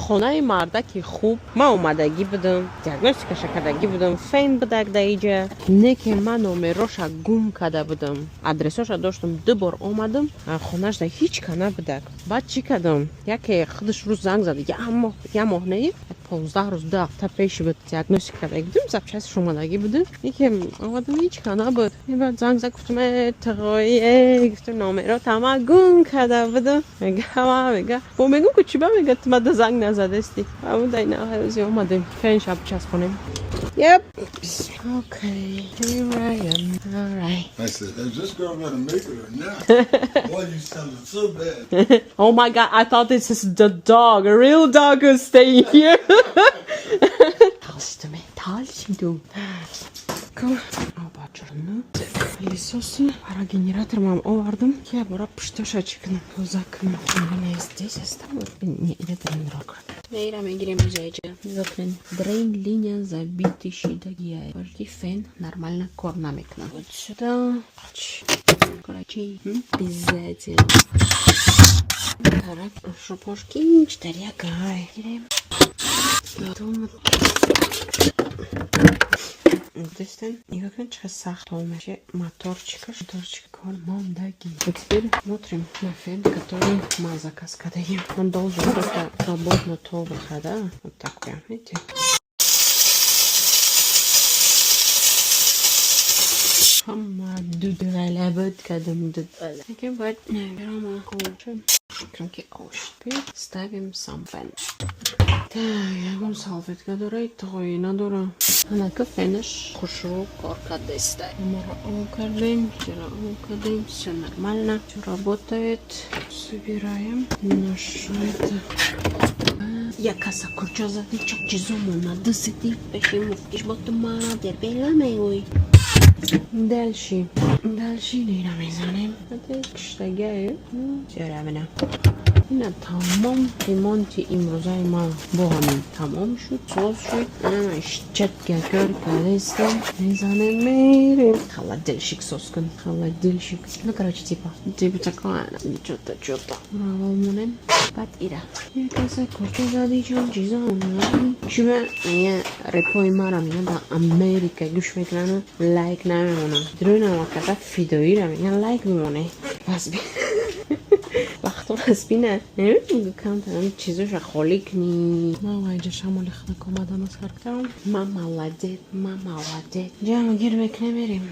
خونه مردکی خوب ما اومدگی بدم دیاگنوستیکش کردگی بدم فین بدک دیجا نه که من نمرش گم کرده بودم آدرسش داشتم دو بار اومدم خونهش ده هیچ کنه بدک بعد چی کردم یکی خودش روز زنگ زد یه ماه نه 15 روز ده تا پیش بود دیاگنوستیک کردگی بدم زبچش اومدگی بدم یکی اومدم هیچ کنه بود بعد زنگ زد گفتم تقایی گفتم نمره تمام گم کرده بودم میگه با میگم که چی میگه تو مد زنگ نزده استی اون دینا هزی اومدیم فین شب چسبونیم Yep. Okay, here I am. All right. I said, is this girl gonna make it or not? Boy, you sounded so bad. Oh my God, I thought this is the dog. A real dog who's staying here. Talk to me. Talk to me. Come. Abacırını. Пылесосы. Para генератором овардым. Я бора пыштоша чекну. Закрым. Не здесь оставлю. Не, это не рок. Мейра мигрем зайча. Закрын. Дрейн линия забитый щитагия. Почти фен нормально корнамикна. Вот сюда. Короче. Обязательно. Так, шупошки. Чтарякай. Дестен, никакой часах толмеше моторчика кор мондагги. Вот теперь смотрим на фен, который мы заказ кадаем. Он должен просто работать на то выхода. Вот так прям, видите? Хамма дудрала бот кадам дудрала. Окей, вот, наверное, лучше. Кромки теперь ставим сам фен. Так, я вам салфетка дурай, тохой надура. Она фенеш хушу корка дестай. Мы укладываем, все нормально, все работает. Собираем нашу это. Я каса курчоза, ты чак чизому надо сидеть, почему киш ботома терпела мой. Дальше نیرم میزنیم کشتگه چرا بنا اینا تمام پیمانتی امروزه ما با همین تمام شد ساز شد همش چتگه کرده استم میزنیم میریم خلا دلشک ساز کن خلا دلشک ну короче типа такое что-то مونم بعد ایره یه کسا کورچه زدی چون چیزا اونم شما یه رپای مرم اینا در امریکا گوش میکنن لایک نمیمونم درونه وقتا فیدایی رو میگن لایک میمونه پس بین وقتا پس بینه نمیتونی کم تنم چیزوش خالی کنی ما اینجا شمال خنک آمدن از کردم ما مولدت جمع گیر بکنه بریم